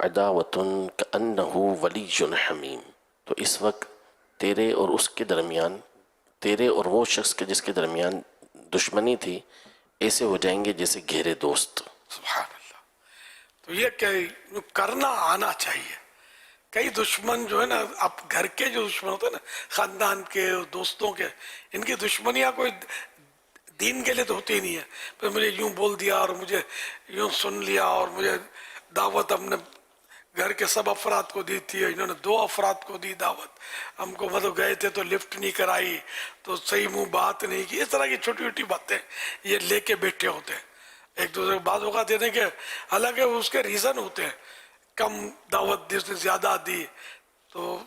عَدَاوَةٌ كَأَنَّهُ وَلِيٌّ حَمِيمٌ، تو اس وقت تیرے اور اس کے درمیان، تیرے اور وہ شخص کے جس کے درمیان دشمنی تھی، ایسے ہو جائیں گے جیسے گہرے دوست۔ سبحان اللہ۔ تو یہ کہ کرنا آنا چاہیے۔ کئی دشمن جو ہے نا، اب گھر کے جو دشمن ہوتے ہیں نا، خاندان کے اور دوستوں کے، ان کی دشمنیاں کوئی دین کے لیے تو ہوتی ہی نہیں ہے۔ پھر مجھے یوں بول دیا اور مجھے یوں سن لیا، اور مجھے دعوت ہم نے گھر کے سب افراد کو دی تھی، انہوں نے 2 افراد کو دی دعوت، ہم کو مطلب گئے تھے تو لفٹ نہیں کرائی، تو صحیح منہ بات نہیں کی، اس طرح کی چھوٹی چھوٹی باتیں یہ لے کے بیٹھے ہوتے ہیں ایک دوسرے کو۔ بعض اوقات دینے کے حالانکہ اس کے ریزن ہوتے ہیں، کم دعوت دی اس نے، زیادہ دی، تو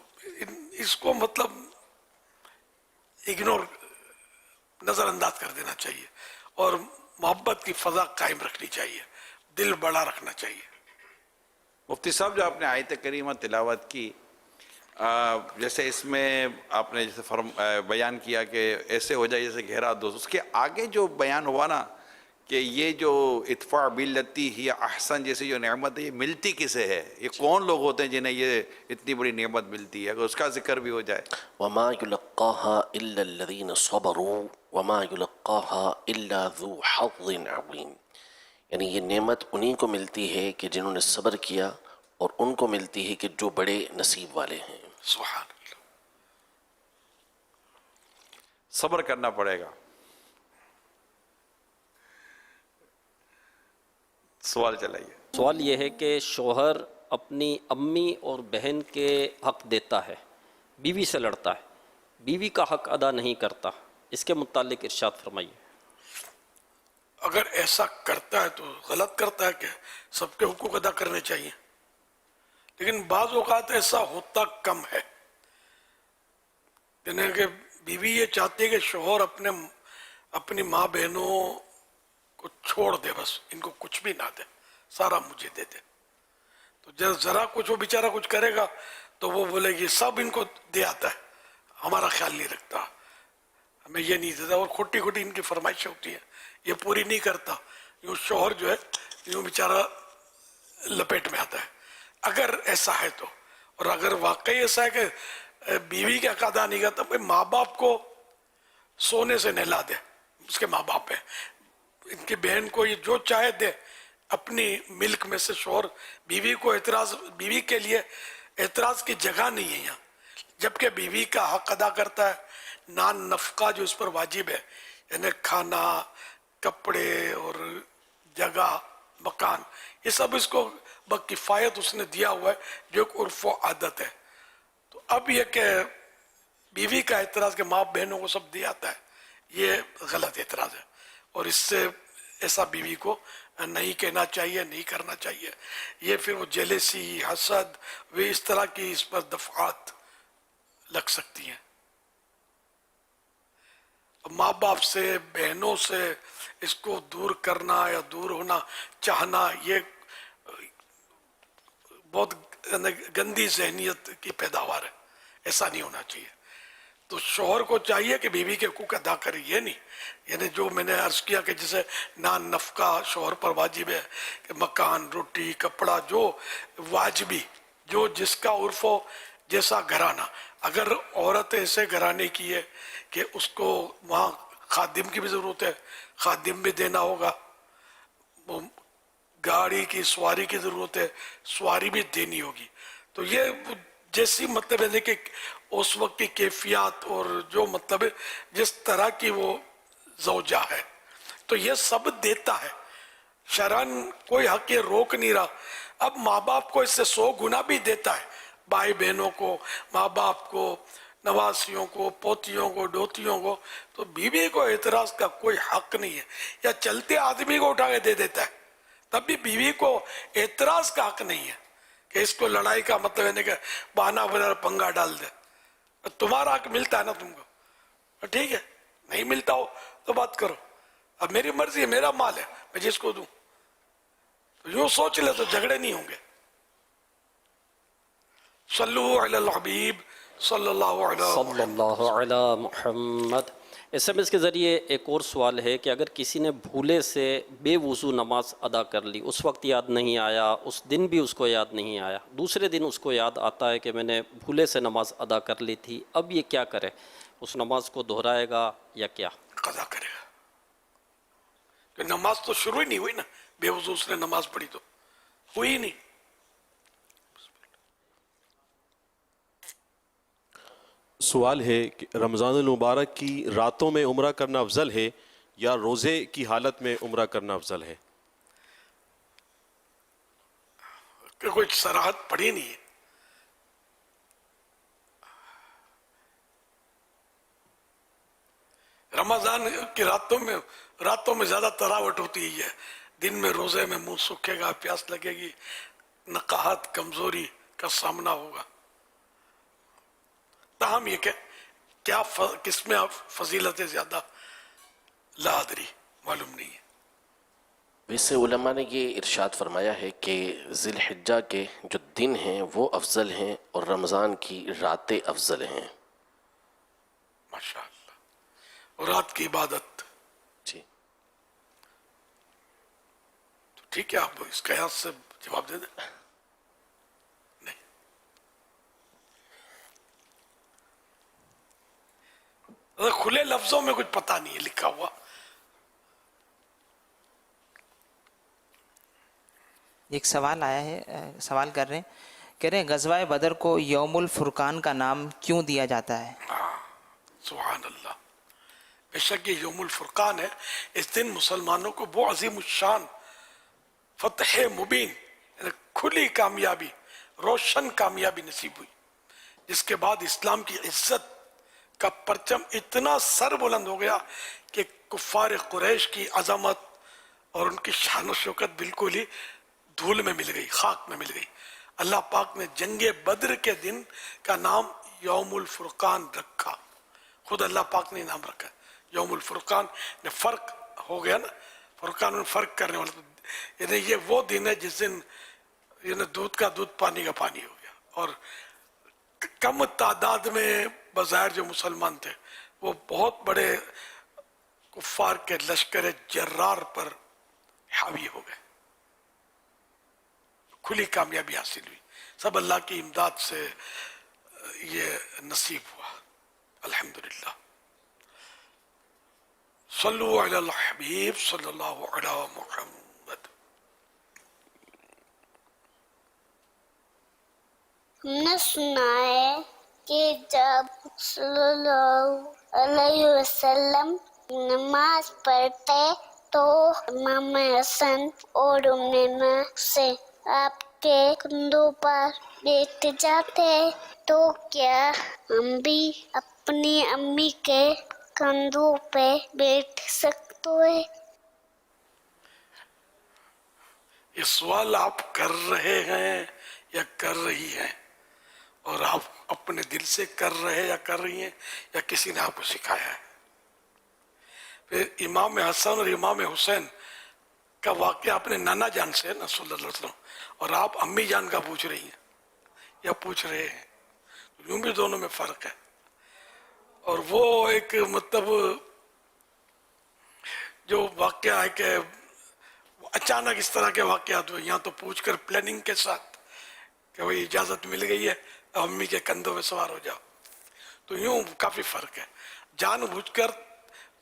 اس کو مطلب اگنور، نظر انداز کر دینا چاہیے، اور محبت کی فضا قائم رکھنی چاہیے، دل بڑا رکھنا چاہیے۔ مفتی صاحب جو آپ نے آیت کریمہ تلاوت کی، جیسے اس میں آپ نے جیسے بیان کیا کہ ایسے ہو جائے جیسے گہرا دوست، اس کے آگے جو بیان ہوا نا کہ یہ جو ادفع باللتی ہی احسن جیسی جو نعمت ہے، یہ ملتی کسے ہے؟ یہ کون لوگ ہوتے ہیں جنہیں یہ اتنی بڑی نعمت ملتی ہے؟ اگر اس کا ذکر بھی ہو جائے۔ وَمَا يُلَقَّاهَا إِلَّا الَّذِينَ صَبَرُوا وَمَا يُلَقَّاهَا إِلَّا ذُو حَظٍّ عَظِيمٍ، یعنی یہ نعمت انہی کو ملتی ہے کہ جنہوں نے صبر کیا، اور ان کو ملتی ہے کہ جو بڑے نصیب والے ہیں۔ سبحان اللہ۔ صبر کرنا پڑے گا۔ سوال چلائیے۔ سوال یہ ہے کہ شوہر اپنی امی اور بہن کے حق دیتا ہے، بیوی سے لڑتا ہے، بیوی کا حق ادا نہیں کرتا، اس کے متعلق ارشاد فرمائیے۔ اگر ایسا کرتا ہے تو غلط کرتا ہے کہ سب کے حقوق ادا کرنے چاہیے، لیکن بعض اوقات ایسا ہوتا کم ہے، یعنی کہ بیوی یہ چاہتی ہے کہ شوہر اپنی ماں بہنوں کو چھوڑ دے، بس ان کو کچھ بھی نہ دے، سارا مجھے دے دے۔ تو جب ذرا کچھ وہ بیچارہ کچھ کرے گا تو وہ بولے گی سب ان کو دے آتا ہے، ہمارا خیال نہیں رکھتا، ہمیں یہ نہیں دیتا، اور کھوٹی کھوٹی ان کی فرمائشیں ہوتی ہیں، یہ پوری نہیں کرتا، یوں شوہر جو ہے یوں بیچارہ لپیٹ میں آتا ہے۔ اگر ایسا ہے تو، اور اگر واقعی ایسا ہے کہ بیوی کا حق ادا نہیں کرتا، بھائی ماں باپ کو سونے سے نہلا دے، اس کے ماں باپ ہیں، ان کی بہن کو یہ جو چاہے دے، اپنی ملک میں سے شوہر بیوی کو بیوی کے لیے اعتراض کی جگہ نہیں ہے یہاں، جبکہ بیوی کا حق ادا کرتا ہے، نان نفقہ جو اس پر واجب ہے، یعنی کھانا، کپڑے اور جگہ، مکان، یہ سب اس کو بکفایت اس نے دیا ہوا ہے، جو ایک عرف و عادت ہے۔ تو اب یہ کہ بیوی کا اعتراض کہ ماں بہنوں کو سب دیا جاتا ہے، یہ غلط اعتراض ہے، اور اس سے ایسا بیوی کو نہیں کہنا چاہیے، نہیں کرنا چاہیے۔ یہ پھر وہ جیلسی، حسد، وہ اس طرح کی اس پر دفعات لگ سکتی ہیں۔ ماں باپ سے، بہنوں سے اس کو دور کرنا یا دور ہونا چاہنا، یہ بہت گندی ذہنیت کی پیداوار ہے، ایسا نہیں ہونا چاہیے۔ تو شوہر کو چاہیے کہ بیوی کے حقوق ادا کرے، یہ نہیں، یعنی جو میں نے عرض کیا کہ جسے نان نفقہ شوہر پر واجب ہے کہ مکان، روٹی، کپڑا، جو واجبی، جو جس کا عرف ہو، جیسا گھرانہ، اگر عورت ایسے گھرانے کی ہے کہ اس کو وہاں خادم کی بھی ضرورت ہے، خادم بھی دینا ہوگا، وہ گاڑی کی سواری کی ضرورت ہے، سواری بھی دینی ہوگی. تو یہ جیسی مطلب ہے کہ اس وقت کی کیفیات اور جو مطلب جس طرح کی وہ زوجہ ہے تو یہ سب دیتا ہے. شرعن کوئی حق یہ روک نہیں رہا. اب ماں باپ کو اس سے 100 گنا بھی دیتا ہے، بھائی بہنوں کو، ماں باپ کو، نواسیوں کو، پوتیوں کو، ڈوتیوں کو. تو بیوی کو اعتراض کا کوئی حق نہیں ہے. یا چلتے آدمی کو اٹھا کے دے دیتا ہے تب بھی بیوی کو اعتراض کا حق نہیں ہے کہ اس کو لڑائی کا مطلب ہے کہ بہانہ بنا پنگا ڈال دے. تمہارا حق ملتا ہے نا تم کو، ٹھیک ہے، نہیں ملتا ہو تو بات کرو. اب میری مرضی ہے، میرا مال ہے، میں جس کو دوں. تو یوں سوچ لے تو جھگڑے نہیں ہوں گے. صلو علی الحبیب صلی اللہ علیہ صلی وسلم. اللہ علی محمد. ایس ایم ایس کے ذریعے ایک اور سوال ہے کہ اگر کسی نے بھولے سے بے وضو نماز ادا کر لی، اس وقت یاد نہیں آیا، اس دن بھی اس کو یاد نہیں آیا، دوسرے دن اس کو یاد آتا ہے کہ میں نے بھولے سے نماز ادا کر لی تھی، اب یہ کیا کرے؟ اس نماز کو دہرائے گا یا کیا؟ قضا کرے گا. کہ نماز تو شروع ہی نہیں ہوئی نا، بے وضو اس نے نماز پڑھی تو ہوئی نہیں. سوال ہے کہ رمضان المبارک کی راتوں میں عمرہ کرنا افضل ہے یا روزے کی حالت میں عمرہ کرنا افضل ہے؟ کہ کوئی صراحت پڑھی نہیں ہے. رمضان کی راتوں میں زیادہ تراوٹ ہوتی ہے. دن میں روزے میں منہ سوکھے گا، پیاس لگے گی، نقاہت، کمزوری کا سامنا ہوگا. تاہم یہ کہ کیا کس میں فضیلت زیادہ لا ادری، معلوم نہیں ہے. ویسے علماء نے یہ ارشاد فرمایا ہے کہ ذی الحجہ کے جو دن ہیں وہ افضل ہیں اور رمضان کی راتیں افضل ہیں. ماشاء اللہ. اور رات کی عبادت جی تو ٹھیک ہے، آپ اس قیاس سے جواب دے دیں. نہیں، کھلے لفظوں میں کچھ پتہ نہیں ہے لکھا ہوا. ایک سوال آیا ہے، سوال کر رہے ہیں، کہہ رہے ہیں غزوہ بدر کو یوم الفرقان کا نام کیوں دیا جاتا ہے؟ سبحان اللہ. بے شک یہ یوم الفرقان ہے. اس دن مسلمانوں کو وہ عظیم الشان فتح مبین، یعنی کھلی کامیابی، روشن کامیابی نصیب ہوئی، جس کے بعد اسلام کی عزت کا پرچم اتنا سر بلند ہو گیا کہ کفار قریش کی عظمت اور ان کی شان و شوکت بالکل ہی دھول میں مل گئی، خاک میں مل گئی. اللہ پاک نے جنگ بدر کے دن کا نام یوم الفرقان رکھا. خود اللہ پاک نے نام رکھا یوم الفرقان. نے فرق ہو گیا نا، فرقان میں فرق کرنے والا. یعنی یہ وہ دن ہے جس دن یعنی دودھ کا دودھ، پانی کا پانی ہو گیا. اور کم تعداد میں بظاہر جو مسلمان تھے وہ بہت بڑے کفار کے لشکر جرار پر حاوی ہو گئے. کھلی کامیابی حاصل ہوئی. سب اللہ کی امداد سے یہ نصیب ہوا، الحمدللہ. صلو علی الحبیب صلی اللہ علی محمد. ہم نے سنا ہے کہ جب صلی اللہ علیہ وسلم نماز پڑھتے تو امام حسن اور امام سے آپ کے کندھوں پر بیٹھ جاتے، تو کیا ہم بھی اپنی امی کے کندھوں پہ بیٹھ سکتے ہیں؟ یہ سوال آپ کر رہے ہیں یا کر رہی ہیں، اور آپ اپنے دل سے کر رہے یا کر رہی ہیں یا کسی نے آپ کو سکھایا ہے؟ پھر امام حسن اور امام حسین کا واقعہ اپنے نانا جان سے ہے نا صلی اللہ علیہ وسلم، اور آپ امی جان کا پوچھ رہی ہیں یا پوچھ رہے ہیں. یوں بھی دونوں میں فرق ہے. اور وہ ایک مطلب جو واقعہ ہے کہ اچانک اس طرح کے واقعات ہوئے، یہاں تو پوچھ کر پلاننگ کے ساتھ کہ وہی اجازت مل گئی ہے امی کے کندھوں میں سوار ہو جاؤ. تو یوں کافی فرق ہے. جان بوجھ کر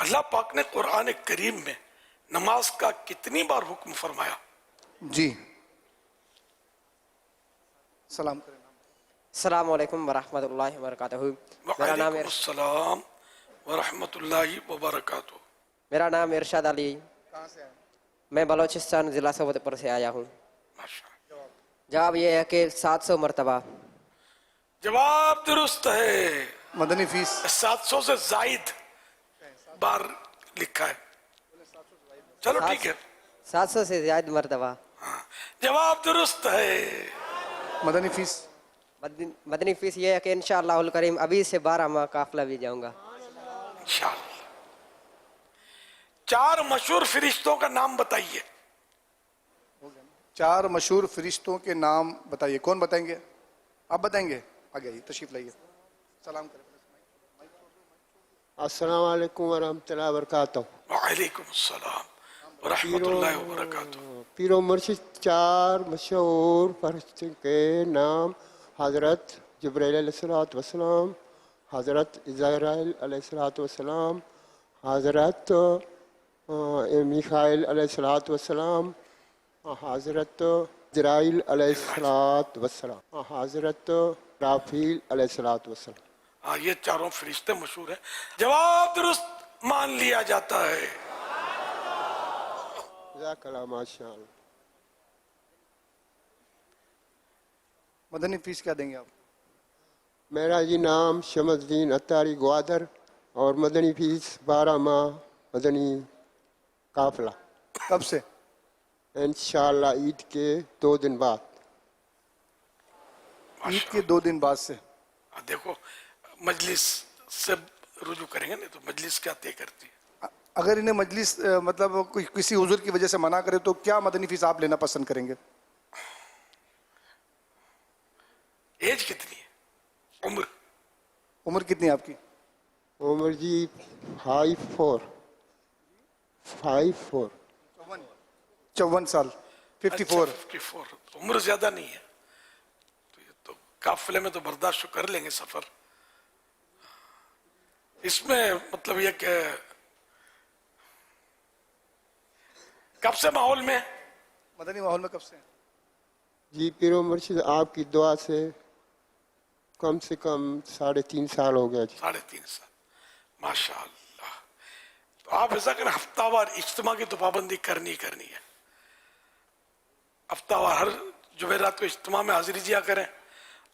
اللہ پاک نے قرآن کریم میں نماز کا کتنی بار حکم فرمایا؟ جی سلام کریں. السلام علیکم ورحمۃ اللہ وبرکاتہ. میرا نام وعلیکم السلام ورحمۃ اللہ وبرکاتہ. میرا نام ارشاد علی. کہاں سے آئے؟ میں بلوچستان ضلع سوات پر سے آیا ہوں. ماشاء اللہ. جواب یہ ہے کہ 700 مرتبہ. جواب درست ہے. مدنی فیس 700 سے زائد بار لکھا ہے. چلو ٹھیک ہے. 700 سے زائد مرتبہ. جواب درست ہے. مدنی فیس مدنی فیس یہ ہے کہ انشاءاللہ الکریم ابھی سے 12 ماہ قافلہ بھی جاؤں گا. انشاءاللہ. 4 مشہور فرشتوں کا نام بتائیے. 4 مشہور فرشتوں کے نام بتائیے. کون بتائیں گے؟ آپ بتائیں گے؟ آگے آئیے تشریف لائیے. سلام کریں. السلام علیکم ورحمۃ اللہ وبرکاتہ. وعلیکم السلام ورحمۃ اللہ وبرکاتہ. پیر و مرشد 4 مشہور فرشتوں کے نام: حضرت جبرائیل علیہ السلام، حضرت اسرائیل علیہ السلام، حضرت میخائیل علیہ السلام، حضرت جرائیل علیہ السلام، حضرت رافیل علیہ السلام. ہاں یہ 4 فرشتے مشہور ہیں. جواب درست مان لیا جاتا ہے. جزاک اللہ. ماشاء اللہ. مدنی فیس کیا دیں گے آپ؟ میرا جی نام شمس الدین اتاری گوادر اور مدنی فیس 12 ماہ مدنی قافلہ. کب سے؟ انشاءاللہ عید کے 2 دن بعد. عید کے 2 دن بعد سے. دیکھو مجلس سے رجوع کریں گے نہیں تو مجلس کیا طے کرتی ہے. اگر انہیں مجلس مطلب کسی عذر کی وجہ سے منع کرے تو کیا مدنی فیس آپ لینا پسند کریں گے؟ ایج کتنی ہے؟ عمر کتنی ہے آپ کی؟ عمر جی 54 54 سال. 54. 54. عمر زیادہ نہیں ہے تو یہ تو قافلے میں تو برداشت کر لیں گے سفر. اس میں مطلب یہ کہ کب سے ماحول میں مدنی ماحول میں کب سے؟ جی پیر و مرشد آپ کی دعا سے کم 3.5 سال ہو گیا جی. 3.5 سال. ماشاء اللہ. تو آپ ایسا کریں ہفتہ وار اجتماع کی تو پابندی کرنی ہے. ہفتہ وار ہر جمعرات کو اجتماع میں حاضری دیا کریں.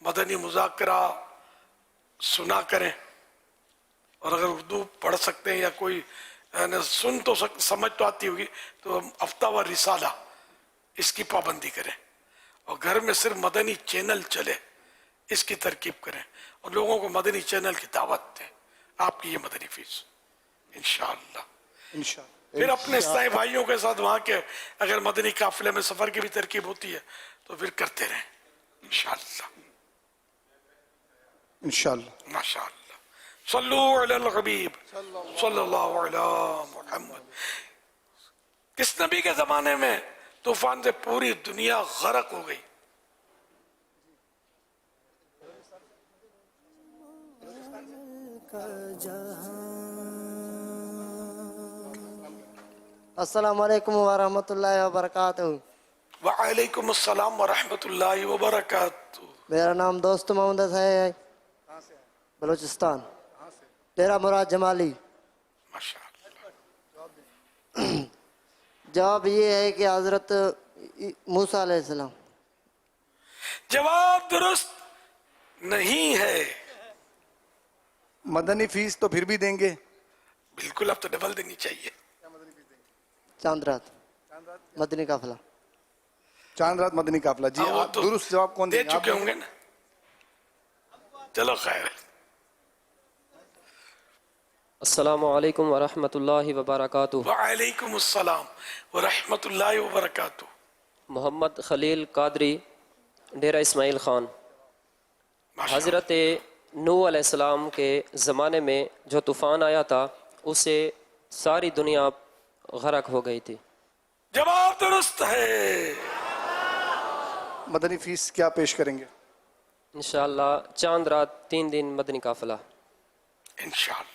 مدنی مذاکرہ سنا کریں. اور اگر اردو پڑھ سکتے ہیں یا کوئی سن تو سمجھ تو آتی ہوگی تو ہفتہ وار رسالہ اس کی پابندی کریں. اور گھر میں صرف مدنی چینل چلے اس کی ترکیب کریں اور لوگوں کو مدنی چینل کی دعوت دیں. آپ کی یہ مدنی فیس انشاءاللہ. پھر اپنے اسلامی بھائیوں کے ساتھ وہاں کے اگر مدنی قافلے میں سفر کی بھی ترکیب ہوتی ہے تو پھر کرتے رہیں انشاءاللہ. ماشاءاللہ. صلو علی الحبیب صلی اللہ علی محمد. کس نبی کے زمانے میں طوفان سے پوری دنیا غرق ہو گئی؟ السلام علیکم ورحمۃ اللہ وبرکاتہ. وعلیکم السلام ورحمۃ اللہ وبرکاتہ. میرا نام دوست محمد ہے. بلوچستان. میرا مراد جمالی. جواب یہ ہے کہ حضرت موسیٰ علیہ السلام. جواب درست نہیں ہے. مدنی فیس تو پھر بھی دیں گے؟ بالکل. اب تو ڈبل دینی چاہیے. چاند رات مدنی قافلہ. چاند رات مدنی قافلہ. جی آپ درست جواب کون دے دیں گے؟ چکے ہوں گے نا. چلو خیر ہے. السلام علیکم ورحمۃ اللہ وبرکاتہ. وعلیکم السلام ورحمۃ اللہ وبرکاتہ. محمد خلیل قادری ڈیرہ اسماعیل خان. حضرت نوح علیہ السلام کے زمانے میں جو طوفان آیا تھا اس سے ساری دنیا غرق ہو گئی تھی. جواب درست ہے. مدنی فیس کیا پیش کریں گے؟ انشاءاللہ چاند رات 3 دن مدنی قافلہ. انشاءاللہ.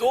2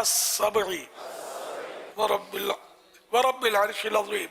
as-sab'i wa rabbil arshil azim।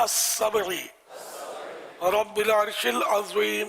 as-sab'i wa rabbil arshil azim।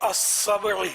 as-sab'i